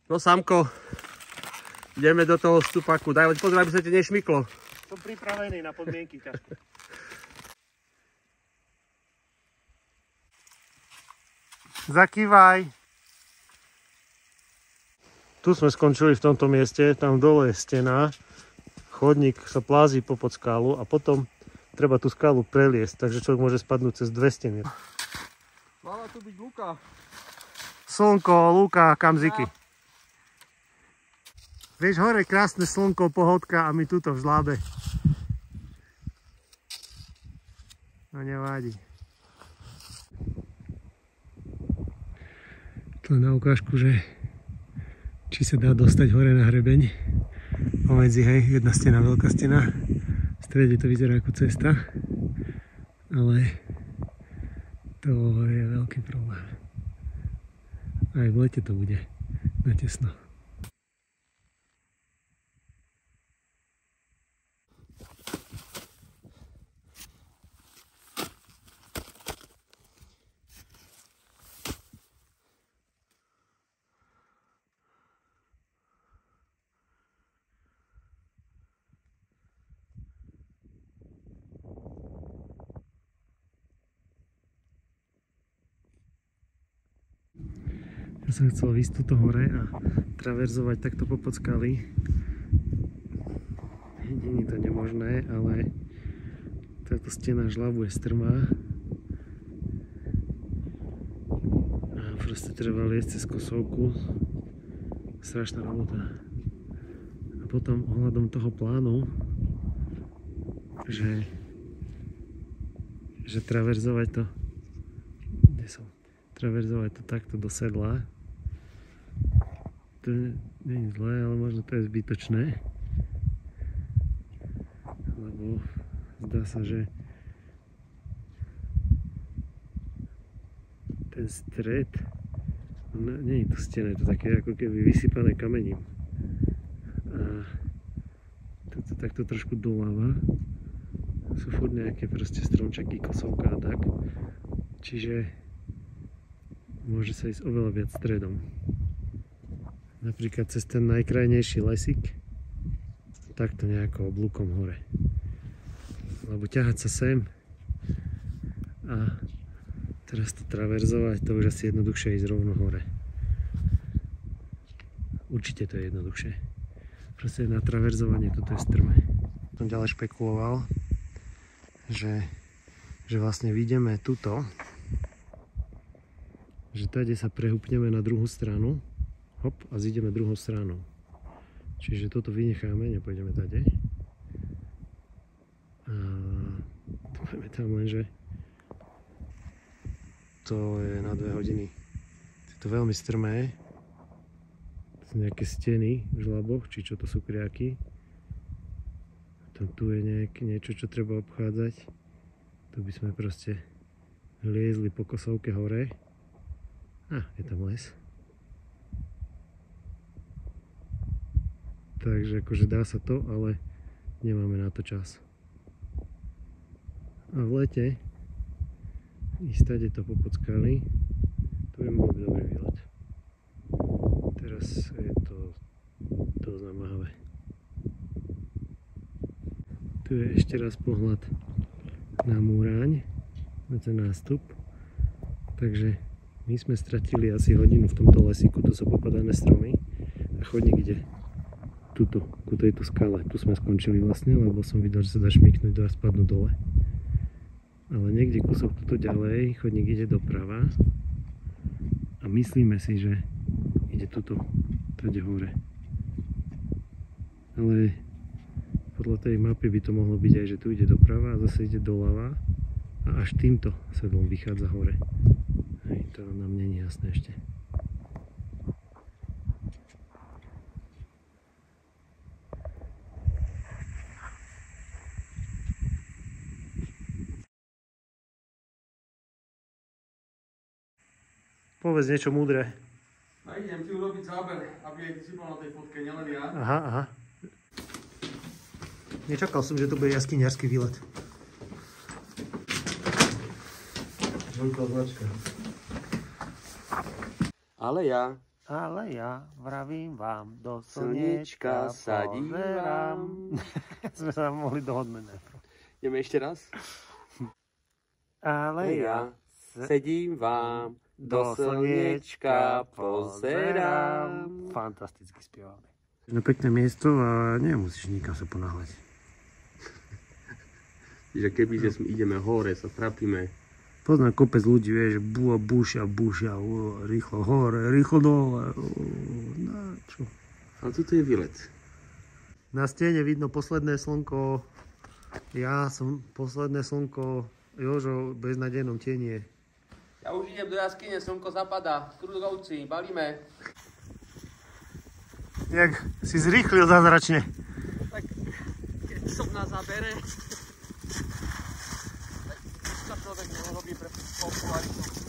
No Samko, ideme do toho stupaku. Daj, pozor, aby sa ti nešmyklo. Som pripravený na podmienky ťažké. Zakývaj. Tu sme skončili v tomto mieste, tam dole je stena. Chodník sa plází popod skálu a potom treba tú skálu preliesť, takže človek môže spadnúť cez dve steny. Mala tu byť lúka. Slnko, lúka, kamziky. Vieš, hore krásne slnko, pohodka a my tuto v žlábe. No nevádí. To na ukážku, že či sa dá dostať hore na hrebeň. Pomedzi, hej, jedna stena, veľká stena. V strede to vyzerá ako cesta. Ale to je veľký problém. Aj v lete to bude natesno. Ja som chcel ísť tuto hore a traverzovať takto popod skaly. Nie je to nemožné, ale táto stena žľabu je strmá. A proste treba liesť cez kosovku. Strašná robota. A potom ohľadom toho plánu, že traverzovať to, traverzovať to takto do sedla. To nie je zlé, ale možno to je zbytočné. Lebo zdá sa, že ten stred, no, nie je to stena, je to také ako keby vysypané kamením. A toto takto trošku doľava. Sú furt nejaké proste stromčeky, kosovka a tak. Čiže môže sa ísť oveľa viac stredom. Napríklad cez ten najkrajnejší lesík, takto nejako oblúkom hore. Lebo ťahať sa sem a teraz to traverzovať, to už asi jednoduchšie ísť rovno hore. Určite to je jednoduchšie. Proste na traverzovanie toto je strmé. Som ďalej špekuloval, že vlastne vyjdeme tuto, že tady sa prehúpneme na druhú stranu, hop, a zídeme druhou stranou. Čiže toto vynecháme, nepôjdeme tady. A dúfajme tam len, že to je na 2 hodiny. Je to veľmi strmé. To sú nejaké steny v žlaboch, či čo to sú kriaky. Tam tu je niečo, čo treba obchádzať. Tu by sme proste liezli po kosovke hore. Je tam les. Takže akože dá sa to, ale nemáme na to čas. A v lete ísť tady to popod skaly, to by mohol byť dobrý výlet. Teraz je to dosť namáhavé. Tu je ešte raz pohľad na Múraň, na ten nástup. Takže my sme stratili asi hodinu v tomto lesíku, to sú popadané stromy a chodník ide tuto, ku tejto skale. Tu sme skončili vlastne, lebo som videl, že sa dá šmyknúť a spadnúť dole. Ale niekde kúsok tuto ďalej, chodník ide doprava a myslíme si, že ide tuto, tady hore. Ale podľa tej mapy by to mohlo byť aj, že tu ide doprava a zase ide doľava a až týmto sedlom vychádza hore. Hej, to nám nie je jasné ešte. Povedz niečo múdre. A idem ti urobiť záber, aby aj ty si bol na tej fotke, nielen ja. Aha. Nečakal som, že to bude jaskyňarský výlet. Veľká značka. Ale ja Ale ja vravím vám, do Slniečka slniečka sa dívam. Sme sa mohli dohodnúť najprv. Ideme ešte raz? Ale ja sedím vám, do slniečka pozerám. Fantasticky spievame. No pekné miesto a nemusíš nikam sa ponáhľať. Že keby ideme hore, sa trápime. Poznám kopec ľudí, vieš, búšia, rýchlo hore, rýchlo dole. No, čo? A toto je výlet. Na stene vidno posledné slnko. Ja som posledné slnko. Jožo v beznadejnom tieni. Ja už idem do jaskyne, slnko zapadá. Krugovci, balíme. Jak si zrýchlil zázračne. Tak keď som na zábere, tak sa človek nerobí pre popularitu.